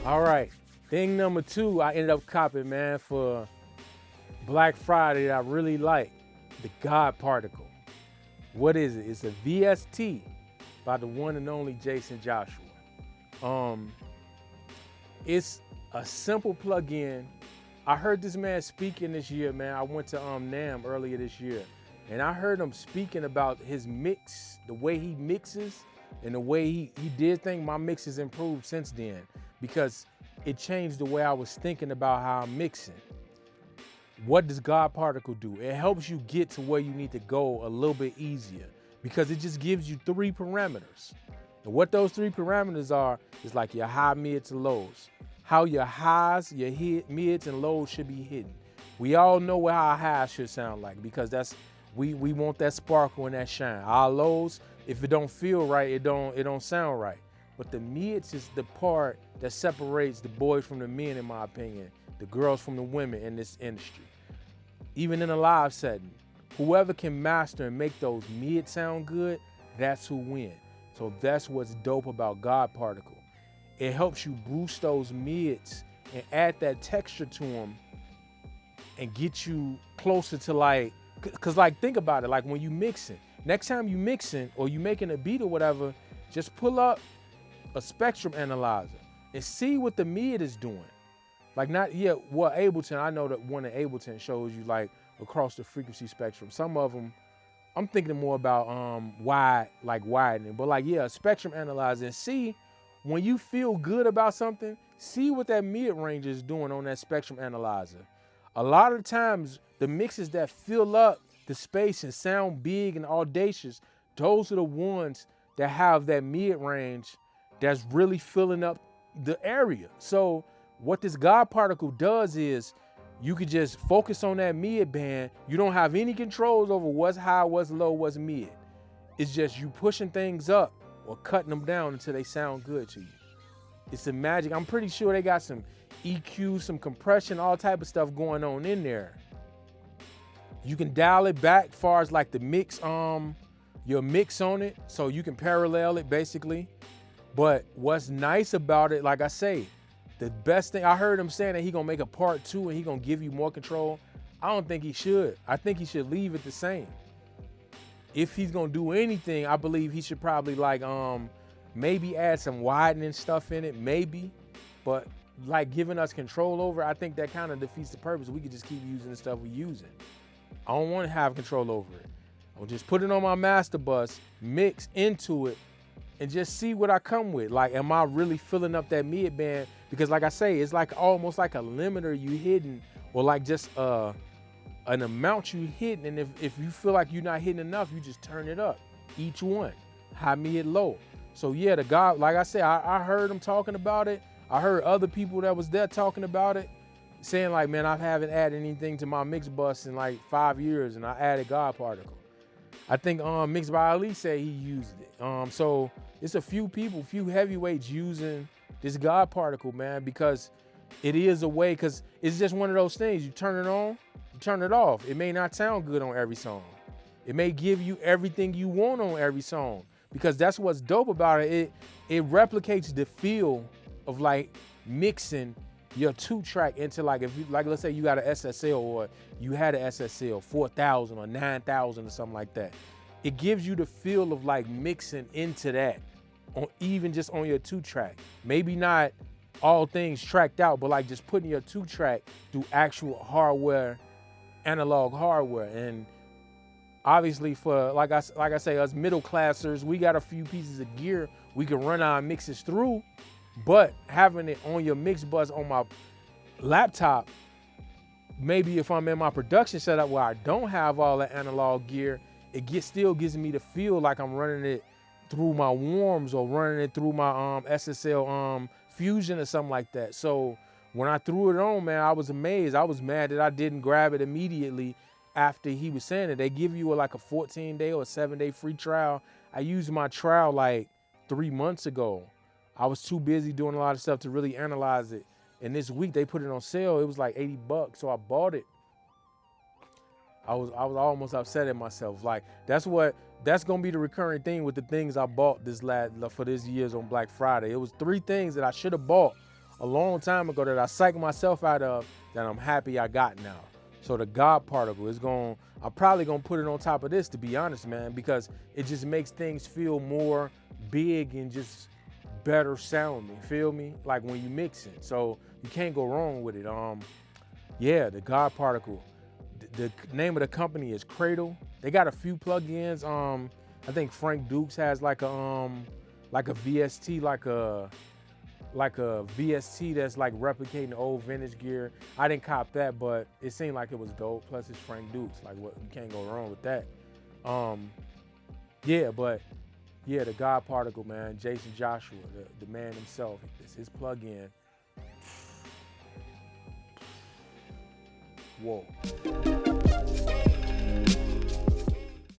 All right. Thing number 2, I ended up copping, man, for Black Friday that I really like. The God Particle. What is it? It's a VST by the one and only Jason Joshua. Um, it's a simple plug-in. I heard this man speaking this year, man. I went to NAMM earlier this year, and I heard him speaking about his mix, the way he mixes, and the way he did things. My mix has improved since then because it changed the way I was thinking about how I'm mixing. What does God Particle do? It helps you get to where you need to go a little bit easier because it just gives you 3 parameters. And what those 3 parameters are is like your high, mids, and lows. How your highs, your mids, and lows should be hidden. We all know what our highs should sound like because that's we want that sparkle and that shine. Our lows, if it don't feel right, it don't sound right. But the mids is the part that separates the boys from the men, in my opinion, the girls from the women in this industry. Even in a live setting, whoever can master and make those mids sound good, that's who wins. So that's what's dope about God Particle. It helps you boost those mids and add that texture to them and get you closer to like, cause like think about it, like when you mixing, next time you mixing or you making a beat or whatever, just pull up a spectrum analyzer and see what the mid is doing. Like not yet, what Ableton, I know that one in Ableton shows you like across the frequency spectrum. Some of them, I'm thinking more about widening, but like yeah, spectrum analyzer and see when you feel good about something, see what that mid range is doing on that spectrum analyzer. A lot of times, the mixes that fill up the space and sound big and audacious, those are the ones that have that mid range that's really filling up the area. So what this God Particle does is you could just focus on that mid band. You don't have any controls over what's high, what's low, what's mid. It's just you pushing things up or cutting them down until they sound good to you. It's the magic. I'm pretty sure they got some EQ, some compression, all type of stuff going on in there. You can dial it back as far as like the mix, your mix on it, so you can parallel it basically. But what's nice about it, like I say, the best thing, I heard him saying that he gonna make a part 2 and he gonna give you more control. I don't think he should. I think he should leave it the same. If he's gonna do anything, I believe he should probably like maybe add some widening stuff in it, maybe. But like giving us control over it, I think that kind of defeats the purpose. We could just keep using the stuff we're using. I don't want to have control over it. I'll just put it on my master bus, mix into it, and just see what I come with. Like, am I really filling up that mid band? Because like I say, it's like almost like a limiter you hidden, or like just an amount you hitting, and if you feel like you're not hitting enough, you just turn it up. Each one, high, mid, low. So yeah, the guy, like I said, I heard him talking about it. I heard other people that was there talking about it, saying like, man, I haven't added anything to my mix bus in like 5 years, and I added God Particle. I think Mix by Ali said he used it. So it's a few people, few heavyweights using this God Particle, man, because it is a way, because it's just one of those things. You turn it on, you turn it off. It may not sound good on every song. It may give you everything you want on every song, because that's what's dope about it. It replicates the feel of like mixing your 2-track into like, if you like, let's say you got an SSL or you had an SSL 4000 or 9000 or something like that. It gives you the feel of like mixing into that, on even just on your 2-track. Maybe not all things tracked out, but like just putting your 2-track through actual hardware, analog hardware. And obviously for, like I say, us middle classers, we got a few pieces of gear we can run our mixes through, but having it on your mix bus on my laptop, maybe if I'm in my production setup where I don't have all the analog gear, it still gives me the feel like I'm running it through my warms or running it through my SSL Fusion or something like that. So when I threw it on, man, I was amazed. I was mad that I didn't grab it immediately after he was saying it. They give you like a 14-day or a 7-day free trial. I used my trial like 3 months ago. I was too busy doing a lot of stuff to really analyze it. And this week they put it on sale. It was like $80, so I bought it. I was almost upset at myself. Like that's gonna be the recurring thing with the things I bought for this year's on Black Friday. It was 3 things that I should have bought a long time ago that I psyched myself out of that I'm happy I got now. So the God particle is I'm probably gonna put it on top of this, to be honest, man, because it just makes things feel more big and just better sounding, feel me? Like when you mix it. So you can't go wrong with it. Yeah, the God particle. The name of the company is Cradle. They got a few plugins. I think Frank Dukes has like a VST, like a VST that's like replicating the old vintage gear. I didn't cop that, but it seemed like it was dope. Plus it's Frank Dukes. Like, what, you can't go wrong with that. Yeah, but yeah, the God particle, man. Jason Joshua, the man himself. It's his plugin. Whoa.